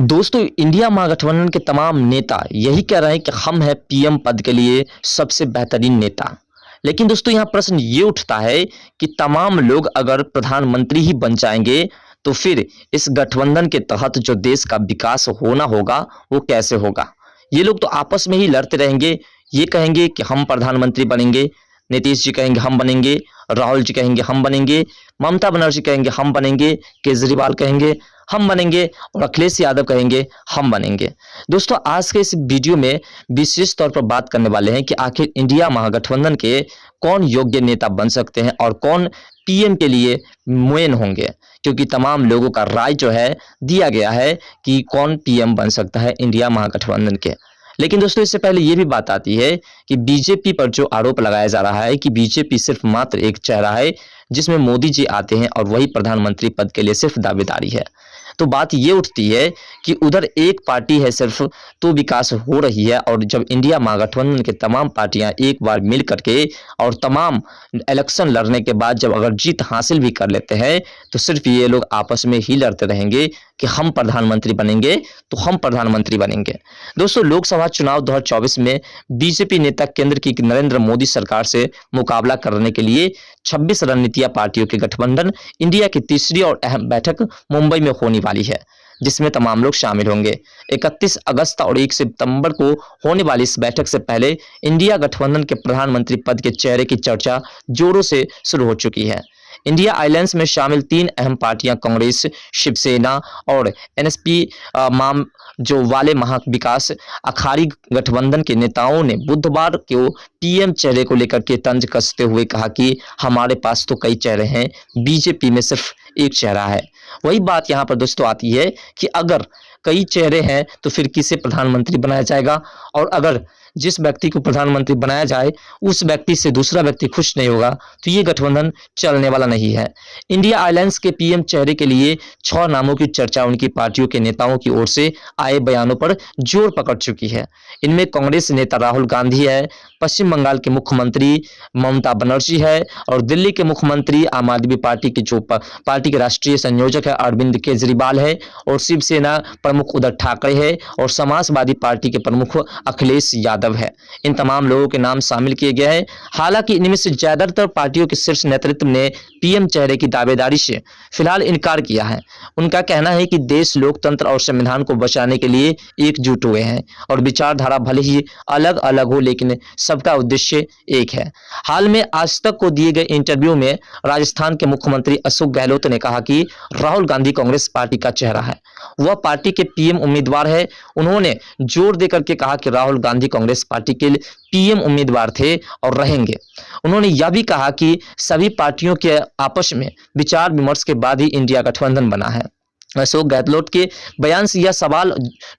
दोस्तों, इंडिया महागठबंधन के तमाम नेता यही कह रहे हैं कि हम हैं पीएम पद के लिए सबसे बेहतरीन नेता। लेकिन दोस्तों, यहाँ प्रश्न ये उठता है कि तमाम लोग अगर प्रधानमंत्री ही बन जाएंगे तो फिर इस गठबंधन के तहत जो देश का विकास होना होगा वो कैसे होगा। ये लोग तो आपस में ही लड़ते रहेंगे। ये कहेंगे कि हम प्रधानमंत्री बनेंगे, नीतीश जी कहेंगे हम बनेंगे, राहुल जी कहेंगे हम बनेंगे, ममता बनर्जी कहेंगे हम बनेंगे, केजरीवाल कहेंगे हम बनेंगे और अखिलेश यादव कहेंगे हम बनेंगे। दोस्तों, आज के इस वीडियो में विशेष तौर पर बात करने वाले हैं कि आखिर इंडिया महागठबंधन के कौन योग्य नेता बन सकते हैं और कौन पीएम के लिए मुयन होंगे, क्योंकि तमाम लोगों का राय जो है दिया गया है कि कौन पीएम बन सकता है इंडिया महागठबंधन के। लेकिन दोस्तों, इससे पहले ये भी बात आती है कि बीजेपी पर जो आरोप लगाया जा रहा है कि बीजेपी सिर्फ मात्र एक चेहरा है जिसमें मोदी जी आते हैं और वही प्रधानमंत्री पद के लिए सिर्फ दावेदारी है। तो बात ये उठती है कि उधर एक पार्टी है सिर्फ तो विकास हो रही है, और जब इंडिया महागठबंधन के तमाम पार्टियां एक बार मिल करके और तमाम इलेक्शन लड़ने के बाद जब अगर जीत हासिल भी कर लेते हैं तो सिर्फ ये लोग आपस में ही लड़ते रहेंगे कि हम प्रधानमंत्री बनेंगे तो हम प्रधानमंत्री बनेंगे। दोस्तों, लोकसभा चुनाव 2024 में बीजेपी नेता केंद्र की नरेंद्र मोदी सरकार से मुकाबला करने के लिए 26 रणनीतियां पार्टियों के गठबंधन इंडिया की तीसरी और अहम बैठक मुंबई में होने वाली है, जिसमें तमाम लोग शामिल होंगे। 31 अगस्त और 1 सितंबर को होने वाली इस बैठक से पहले इंडिया गठबंधन के प्रधानमंत्री पद के चेहरे की चर्चा जोरों से शुरू हो चुकी है। इंडिया अलायंस में शामिल 3 अहम पार्टियां कांग्रेस, शिवसेना और एनएसपी माम जो वाले महाविकास अखाड़ी गठबंधन के नेताओं ने बुधवार को पीएम चेहरे को लेकर के तंज कसते हुए कहा कि हमारे पास तो कई चेहरे हैं, बीजेपी में सिर्फ एक चेहरा है। वही बात यहाँ पर दोस्तों आती है कि अगर कई चेहरे हैं तो फिर किसे प्रधानमंत्री बनाया जाएगा, और अगर जिस व्यक्ति को प्रधानमंत्री बनाया जाए उस व्यक्ति से दूसरा व्यक्ति खुश नहीं होगा तो ये गठबंधन चलने वाला नहीं है। इंडिया अलायंस के पीएम चेहरे के लिए 6 नामों की चर्चा उनकी पार्टियों के नेताओं की ओर से आए बयानों पर जोर पकड़ चुकी है। इनमें कांग्रेस नेता राहुल गांधी है, पश्चिम बंगाल के मुख्यमंत्री ममता बनर्जी है और दिल्ली के मुख्यमंत्री आम आदमी पार्टी के जो पार्टी के राष्ट्रीय संयोजक है अरविंद केजरीवाल है, और शिवसेना प्रमुख उद्धव ठाकरे है और समाजवादी पार्टी के प्रमुख अखिलेश यादव है। इन तमाम लोगों के नाम शामिल किए गए हैं। हालांकि इनमें से ज्यादातर पार्टियों के शीर्ष नेतृत्व ने पीएम चेहरे की दावेदारी से फिलहाल इनकार किया है। उनका कहना है कि देश लोकतंत्र और संविधान को बचाने के लिए एकजुट हुए हैं और विचारधारा भले ही अलग अलग हो लेकिन सबका उद्देश्य एक है। हाल में आज तक को दिए गए इंटरव्यू में राजस्थान के मुख्यमंत्री अशोक गहलोत ने कहा कि राहुल गांधी कांग्रेस पार्टी का चेहरा है, वह पार्टी के पीएम उम्मीदवार है। उन्होंने जोर देकर के कहा कि राहुल गांधी कांग्रेस पार्टी के पीएम उम्मीदवार थे और रहेंगे। उन्होंने यह भी कहा कि सभी पार्टियों के आपस में विचार विमर्श के बाद ही इंडिया गठबंधन बना है। अशोक गहलोत के बयान से यह सवाल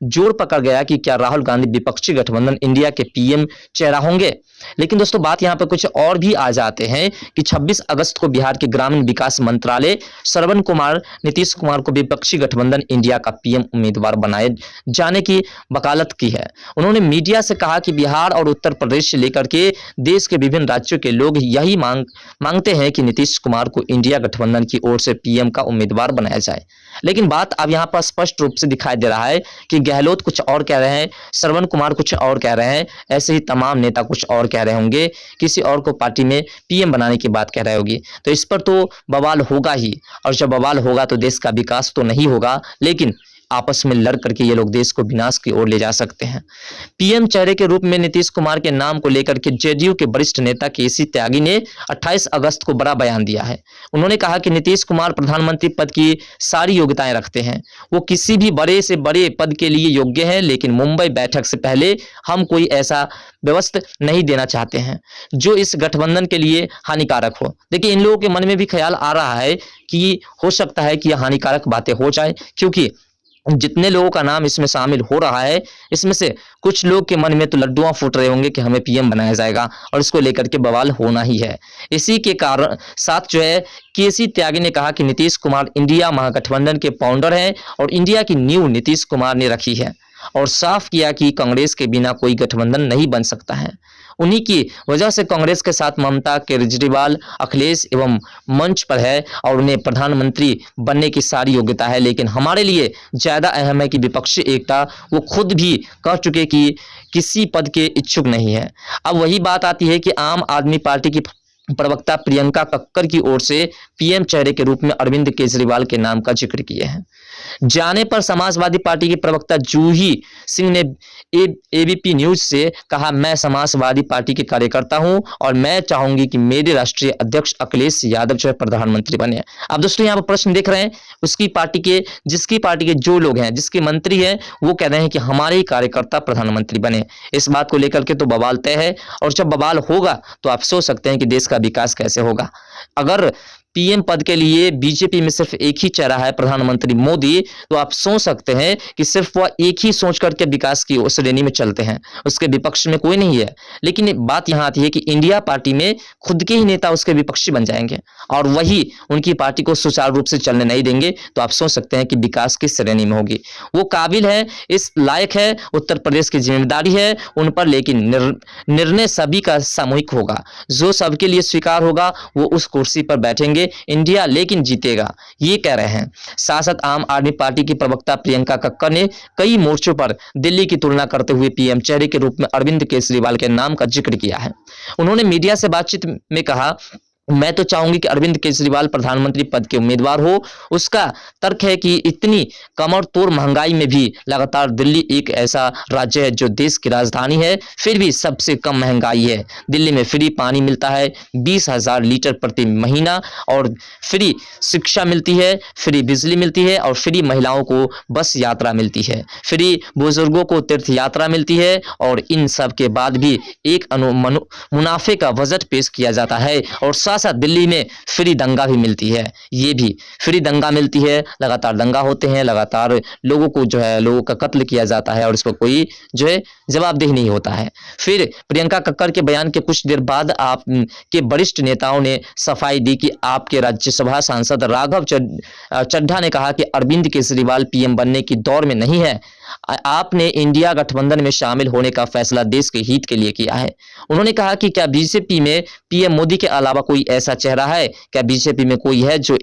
जोर पकड़ गया कि क्या राहुल गांधी विपक्षी गठबंधन इंडिया के पीएम चेहरा होंगे। लेकिन दोस्तों, बात यहां पर कुछ और भी आ जाते हैं कि 26 अगस्त को बिहार के ग्रामीण विकास मंत्रालय श्रवण कुमार नीतीश कुमार को विपक्षी गठबंधन इंडिया का पीएम उम्मीदवार बनाए जाने की वकालत की है। उन्होंने मीडिया से कहा कि बिहार और उत्तर प्रदेश से लेकर के देश के विभिन्न राज्यों के लोग यही मांगते हैं कि नीतीश कुमार को इंडिया गठबंधन की ओर से पीएम का उम्मीदवार बनाया जाए। लेकिन बात अब यहाँ पर स्पष्ट रूप से दिखाई दे रहा है कि गहलोत कुछ और कह रहे हैं, श्रवण कुमार कुछ और कह रहे हैं, ऐसे ही तमाम नेता कुछ और कह रहे होंगे, किसी और को पार्टी में पीएम बनाने की बात कह रहे होगी। तो इस पर तो बवाल होगा ही, और जब बवाल होगा तो देश का विकास तो नहीं होगा, लेकिन आपस में लड़ करके ये लोग देश को विनाश की ओर ले जा सकते हैं। पीएम चेहरे के रूप में नीतीश कुमार के नाम को लेकर के जेडीयू के वरिष्ठ नेता केसी त्यागी ने 28 अगस्त को बड़ा बयान दिया है। उन्होंने कहा कि नीतीश कुमार प्रधानमंत्री पद की सारी योग्यताएं रखते हैं, वो किसी भी बड़े से बड़े पद के लिए योग्य हैं, लेकिन मुंबई बैठक से पहले हम कोई ऐसा व्यवस्था नहीं देना चाहते हैं जो इस गठबंधन के लिए हानिकारक हो। देखिए, इन लोगों के मन में भी ख्याल आ रहा है कि हो सकता है कि यह हानिकारक बातें हो जाए, क्योंकि जितने लोगों का नाम इसमें शामिल हो रहा है इसमें से कुछ लोग के मन में तो लड्डुआं फूट रहे होंगे कि हमें पीएम बनाया जाएगा, और इसको लेकर के बवाल होना ही है। इसी के कारण साथ जो है केसी त्यागी ने कहा कि नीतीश कुमार इंडिया महागठबंधन के फाउंडर हैं और इंडिया की नींव नीतीश कुमार ने रखी है। और साफ किया कि कांग्रेस के बिना कोई गठबंधन नहीं बन सकता है। उन्हीं की वजह से कांग्रेस के साथ ममता, केजरीवाल, अखिलेश एवं मंच पर है और उन्हें प्रधानमंत्री बनने की सारी योग्यता है। लेकिन हमारे लिए ज़्यादा अहम है कि विपक्षी एकता, वो खुद भी कह चुके कि किसी पद के इच्छुक नहीं है। अब वही बात आती है कि आम आदमी पार्टी की प्रवक्ता प्रियंका कक्कर की ओर से पीएम चेहरे के रूप में अरविंद केजरीवाल के नाम का जिक्र किए हैं। जाने पर समाजवादी पार्टी के प्रवक्ता जूही सिंह ने एबीपी न्यूज से कहा, मैं समाजवादी पार्टी के कार्यकर्ता हूं और मैं चाहूंगी कि मेरे राष्ट्रीय अध्यक्ष अखिलेश यादव जो है प्रधानमंत्री बने। अब दोस्तों यहाँ पर प्रश्न देख रहे हैं, जिसकी पार्टी के जो लोग हैं, जिसके मंत्री हैं, वो कह रहे हैं कि हमारे ही कार्यकर्ता प्रधानमंत्री बने। इस बात को लेकर के तो बवाल तय है और जब बवाल होगा तो आप सोच सकते हैं कि देश का विकास कैसे होगा। अगर पीएम पद के लिए बीजेपी में सिर्फ एक ही चेहरा है, प्रधानमंत्री मोदी, तो आप सोच सकते हैं कि सिर्फ वह एक ही सोच करके विकास की श्रेणी में चलते हैं, उसके विपक्ष में कोई नहीं है। लेकिन बात यहां आती है कि इंडिया पार्टी में खुद के ही नेता उसके विपक्षी बन जाएंगे और वही उनकी पार्टी को सुचारू रूप से चलने नहीं देंगे, तो आप सोच सकते हैं कि विकास की श्रेणी में होगी। वो काबिल है, इस लायक है, उत्तर प्रदेश की जिम्मेदारी है उन पर, लेकिन निर्णय सभी का सामूहिक होगा। जो सबके लिए स्वीकार होगा वो उस कुर्सी पर बैठेंगे, इंडिया लेकिन जीतेगा, ये कह रहे हैं। साथ आम आदमी पार्टी की प्रवक्ता प्रियंका कक्कर ने कई मोर्चों पर दिल्ली की तुलना करते हुए पीएम चेहरे के रूप में अरविंद केजरीवाल के नाम का जिक्र किया है। उन्होंने मीडिया से बातचीत में कहा, मैं तो चाहूंगी कि अरविंद केजरीवाल प्रधानमंत्री पद के उम्मीदवार हो। उसका तर्क है कि इतनी कमर तोड़ महंगाई में भी लगातार दिल्ली एक ऐसा राज्य है जो देश की राजधानी है, फिर भी सबसे कम महंगाई है। दिल्ली में फ्री पानी मिलता है 20,000 लीटर प्रति महीना और फ्री शिक्षा मिलती है, फ्री बिजली मिलती है और फ्री महिलाओं को बस यात्रा मिलती है, फ्री बुजुर्गों को तीर्थ यात्रा मिलती है और इन सब के बाद भी एक मुनाफे का बजट पेश किया जाता है और साथ दिल्ली में फ्री दंगा भी मिलती है। ये भी फ्री दंगा मिलती है, लगातार दंगा होते हैं, लगातार लोगों का कत्ल किया जाता है और इसको कोई जवाबदेही नहीं होता है। फिर प्रियंका कक्कर के बयान के कुछ देर बाद आप के वरिष्ठ नेताओं ने सफाई दी कि आपके राज्यसभा सांसद राघव चड्ढा ने कहा कि अरविंद केजरीवाल पीएम बनने की दौड़ में नहीं है, आपने इंडिया गठबंधन में शामिल होने का फैसला देश के हित के लिए किया है। उन्होंने कहा कि क्या बीजेपी में पीएम मोदी के अलावा कोई ऐसा चेहरा है, क्या बीजेपी में कोई है जो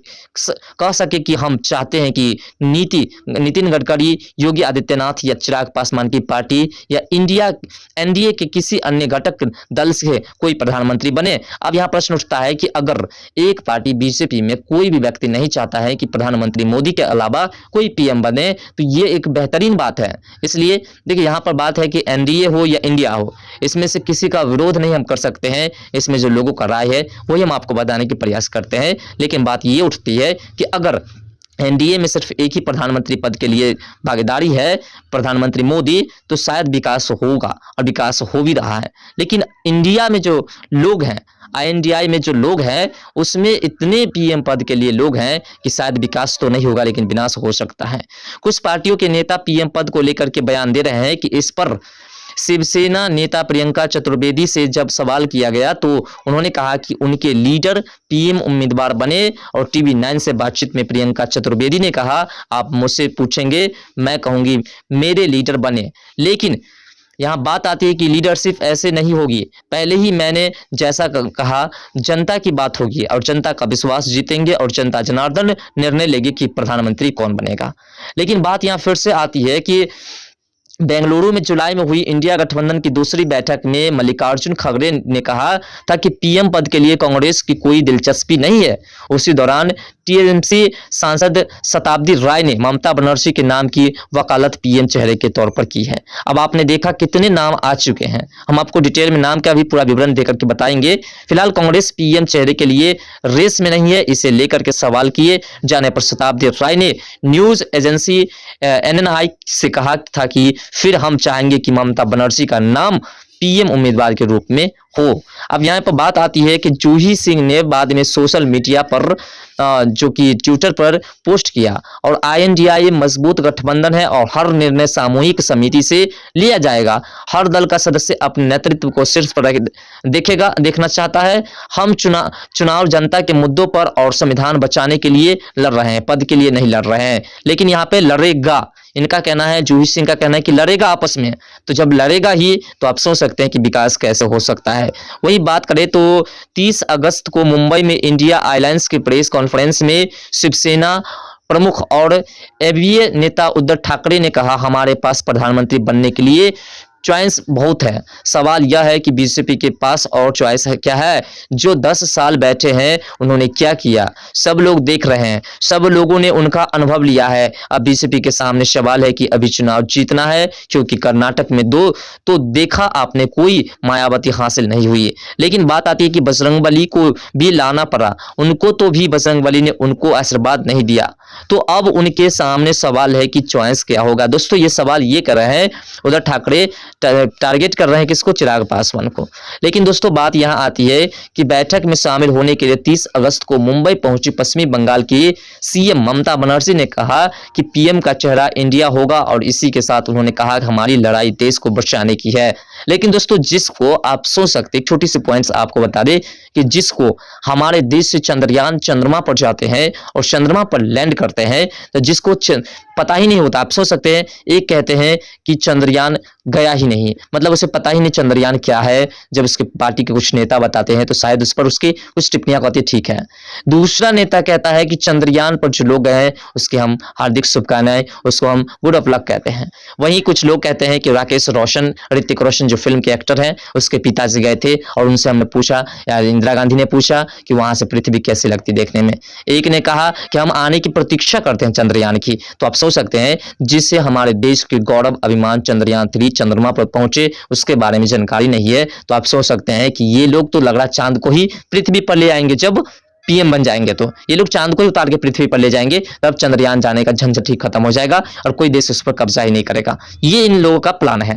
कह सके कि हम चाहते हैं कि नितिन गडकरी, योगी आदित्यनाथ या चिराग पासवान की पार्टी या एनडीए के किसी अन्य घटक दल से कोई प्रधानमंत्री बने। अब यहाँ प्रश्न उठता है कि अगर एक पार्टी बीजेपी में कोई भी व्यक्ति नहीं चाहता है कि प्रधानमंत्री मोदी के अलावा कोई पीएम बने, तो ये एक बेहतरीन बात है। इसलिए देखिए यहाँ पर बात है कि एनडीए हो या इंडिया हो, इसमें से किसी का विरोध नहीं हम कर सकते हैं। इसमें जो लोगों का राय है वही हम आपको बताने की प्रयास करते हैं। लेकिन बात ये उठती है कि अगर एनडीए में सिर्फ एक ही प्रधानमंत्री पद के लिए भागीदारी है, प्रधानमंत्री मोदी, तो शायद विकास होगा और विकास हो भी रहा है। लेकिन इंडिया में जो लोग हैं, INDI में जो लोग हैं, उसमें इतने पीएम पद के लिए लोग हैं कि शायद विकास तो नहीं होगा लेकिन विनाश हो सकता है। कुछ पार्टियों के नेता पीएम पद को लेकर के बयान दे रहे हैं कि इस पर शिवसेना नेता प्रियंका चतुर्वेदी से जब सवाल किया गया तो उन्होंने कहा कि उनके लीडर पीएम उम्मीदवार बने और टीवी 9 से बातचीत में प्रियंका चतुर्वेदी ने कहा, आप मुझसे पूछेंगे, मैं कहूंगी मेरे लीडर बने। लेकिन यहाँ बात आती है कि लीडरशिप ऐसे नहीं होगी, पहले ही मैंने जैसा कहा, जनता की बात होगी और जनता का विश्वास जीतेंगे और जनता जनार्दन निर्णय लेगी कि प्रधानमंत्री कौन बनेगा। लेकिन बात यहाँ फिर से आती है कि बेंगलुरु में जुलाई में हुई इंडिया गठबंधन की दूसरी बैठक में मल्लिकार्जुन खड़गे ने कहा था कि पीएम पद के लिए कांग्रेस की कोई दिलचस्पी नहीं है। उसी दौरान टीएमसी सांसद शताब्दी राय ने ममता बनर्जी के नाम की वकालत पीएम चेहरे के तौर पर की है। अब आपने देखा कितने नाम आ चुके हैं, हम आपको डिटेल में नाम का भी पूरा विवरण देकर के बताएंगे। फिलहाल कांग्रेस पीएम चेहरे के लिए रेस में नहीं है, इसे लेकर के सवाल किए जाने पर शताब्दी राय ने न्यूज एजेंसी NNI से कहा था कि फिर हम चाहेंगे कि ममता बनर्जी का नाम पीएम उम्मीदवार के रूप में हो। अब यहाँ पर बात आती है कि जूही सिंह ने बाद में सोशल मीडिया पर जो कि ट्विटर पर पोस्ट किया और INDIA मजबूत गठबंधन है और हर निर्णय सामूहिक समिति से लिया जाएगा। हर दल का सदस्य अपने नेतृत्व को शीर्ष पर देखना चाहता है। हम चुनाव जनता के मुद्दों पर और संविधान बचाने के लिए लड़ रहे हैं, पद के लिए नहीं लड़ रहे हैं। लेकिन यहाँ पे लड़ेगा, इनका कहना है, जूही सिंह का कहना है कि लड़ेगा आपस में। तो जब लड़ेगा ही तो आप सोच सकते हैं कि विकास कैसे हो सकता है। वही बात करें तो 30 अगस्त को मुंबई में इंडिया अलायंस की प्रेस कॉन्फ्रेंस में शिवसेना प्रमुख और एबीए नेता उद्धव ठाकरे ने कहा, हमारे पास प्रधानमंत्री बनने के लिए चॉइस बहुत है। सवाल यह है कि बीजेपी के पास और चॉइस है क्या है? जो 10 साल बैठे हैं उन्होंने क्या किया? सब लोग देख रहे हैं, सब लोगों ने उनका अनुभव लिया है। अब बीजेपी के सामने सवाल है कि अभी चुनाव जीतना है, क्योंकि कर्नाटक में 2 तो देखा आपने, कोई मायावती हासिल नहीं हुई। लेकिन बात आती है कि बजरंगबली को भी लाना पड़ा, उनको तो भी बजरंगबली ने उनको आशीर्वाद नहीं दिया। तो अब उनके सामने सवाल है कि चॉइस क्या होगा। दोस्तों ये सवाल ये कर रहे हैं, उद्धव ठाकरे टारगेट कर रहे हैं किसको? चिराग पासवान को। लेकिन दोस्तों बात यहां आती है कि बैठक में शामिल होने के लिए 30 अगस्त को मुंबई पहुंची पश्चिमी बंगाल की सीएम ममता बनर्जी ने कहा कि पीएम का चेहरा इंडिया होगा और इसी के साथ उन्होंने कहा कि हमारी लड़ाई देश को बचाने की है। लेकिन दोस्तों जिसको आप सोच सकते, छोटी सी पॉइंट्स आपको बता दें कि जिसको हमारे देश से चंद्रयान चंद्रमा पर जाते हैं और चंद्रमा पर लैंड करते हैं, तो जिसको पता ही नहीं होता, आप सोच सकते हैं, एक कहते हैं कि चंद्रयान गया ही नहीं, मतलब उसे पता ही नहीं चंद्रयान क्या है। जब उसके पार्टी के कुछ नेता बताते हैं तो शायद उस पर उसकी कुछ टिप्पणियां होती है, ठीक है। दूसरा नेता कहता है कि चंद्रयान पर जो लोग गए उसके हम हार्दिक शुभकामनाएं, उसको हम गुड ऑफ लक कहते हैं। वहीं कुछ लोग कहते हैं कि राकेश रोशन, ऋतिक रोशन जो फिल्म के एक्टर हैं, उसके पिताजी गए थे और उनसे हमने पूछा, या इंदिरा गांधी ने पूछा कि वहां से पृथ्वी कैसी लगती देखने में। एक ने कहा कि हम आने की प्रतीक्षा करते हैं चंद्रयान की। तो आप सोच सकते हैं, जिससे हमारे देश के गौरव अभिमान चंद्रयान 3 चंद्रमा पर पहुंचे उसके बारे में जानकारी नहीं है। तो आप सोच सकते हैं कि ये लोग तो लग रहा चांद को ही पृथ्वी पर ले आएंगे। जब पीएम बन जाएंगे तो ये लोग चांद को ही उतार के पृथ्वी पर ले जाएंगे, तब चंद्रयान जाने का झंझट ही खत्म हो जाएगा और कोई देश उस पर कब्जा ही नहीं करेगा। ये इन लोगों का प्लान है।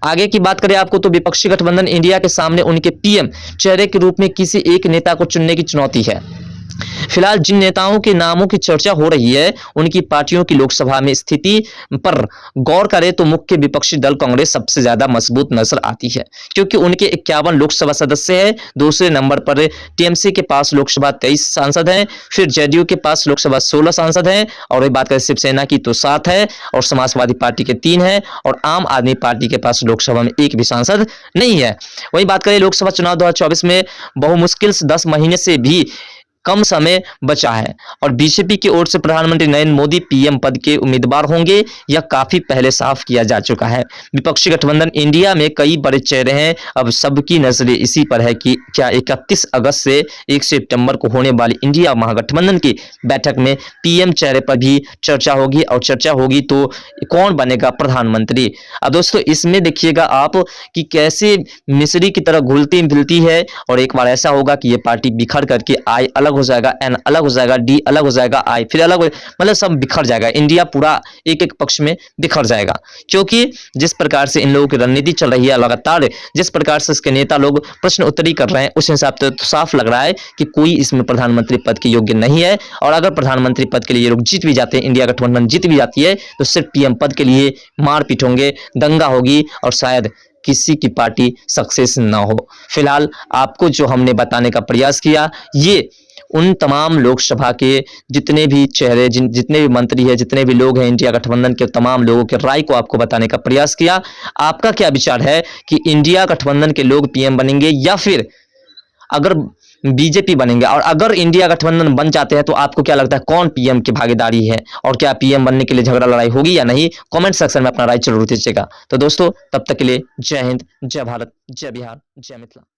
आगे की बात करें आपको तो विपक्षी गठबंधन इंडिया के सामने उनके पीएम चेहरे के रूप में किसी एक नेता को चुनने की चुनौती है। फिलहाल जिन नेताओं के नामों की चर्चा हो रही है उनकी पार्टियों की लोकसभा में स्थिति पर गौर करें तो मुख्य विपक्षी दल कांग्रेस सबसे ज्यादा मजबूत नजर आती है, क्योंकि उनके 51 लोकसभा सदस्य हैं। दूसरे नंबर पर टीएमसी के पास लोकसभा 23 सांसद हैं, फिर जेडीयू के पास लोकसभा 16 सांसद हैं, और वही बात करें शिवसेना की तो 7 है, और समाजवादी पार्टी के 3 है, और आम आदमी पार्टी के पास लोकसभा में एक भी सांसद नहीं है। वही बात करें लोकसभा चुनाव 2024 में बहुमुश्किल से 10 महीने से भी कम समय बचा है और बीजेपी की ओर से प्रधानमंत्री नरेंद्र मोदी पीएम पद के उम्मीदवार होंगे, यह काफी पहले साफ किया जा चुका है। विपक्षी गठबंधन इंडिया में कई बड़े चेहरे हैं, अब सबकी नजरें इसी पर है कि क्या 31 अगस्त से 1 सितंबर को होने वाली इंडिया महागठबंधन की बैठक में पीएम चेहरे पर भी चर्चा होगी, और चर्चा होगी तो कौन बनेगा प्रधानमंत्री। अब दोस्तों इसमें देखिएगा आप कि कैसे मिस्री की तरह घुलती मिलती है, और एक बार ऐसा होगा कि ये पार्टी बिखर करके आई अलग हो जाएगा, एन अलग हो जाएगा, डी अलग हो जाएगा, आई फिर अलग हो, मतलब सब बिखर जाएगा। इंडिया पूरा एक एक पक्ष में बिखर जाएगा, क्योंकि जिस प्रकार से इन लोगों की रणनीति चल रही है लगातार, जिस प्रकार से इसके नेता लोग प्रश्न उत्तरी कर रहे हैं, उस हिसाब से तो साफ लग रहा है कि कोई इसमें प्रधानमंत्री पद के योग्य नहीं है। और अगर प्रधानमंत्री पद के लिए लोग जीत भी जाते हैं, इंडिया गठबंधन जीत भी जाती है, तो सिर्फ पीएम पद के लिए मारपीट होंगे, दंगा होगी, और शायद किसी की पार्टी सक्सेस ना हो। फिलहाल आपको जो हमने बताने का प्रयास किया, ये उन तमाम लोकसभा के जितने भी चेहरे, जितने भी मंत्री हैं, जितने भी लोग हैं, इंडिया गठबंधन के तमाम लोगों के राय को आपको बताने का प्रयास किया। आपका क्या विचार है कि इंडिया गठबंधन के लोग पीएम बनेंगे या फिर अगर बीजेपी बनेंगे, और अगर इंडिया गठबंधन बन जाते हैं तो आपको क्या लगता है कौन पीएम की भागीदारी है, और क्या पीएम बनने के लिए झगड़ा लड़ाई होगी या नहीं? कमेंट सेक्शन में अपना राय जरूर दीजिएगा। तो दोस्तों तब तक के लिए जय हिंद, जय भारत, जय बिहार, जय मिथिला।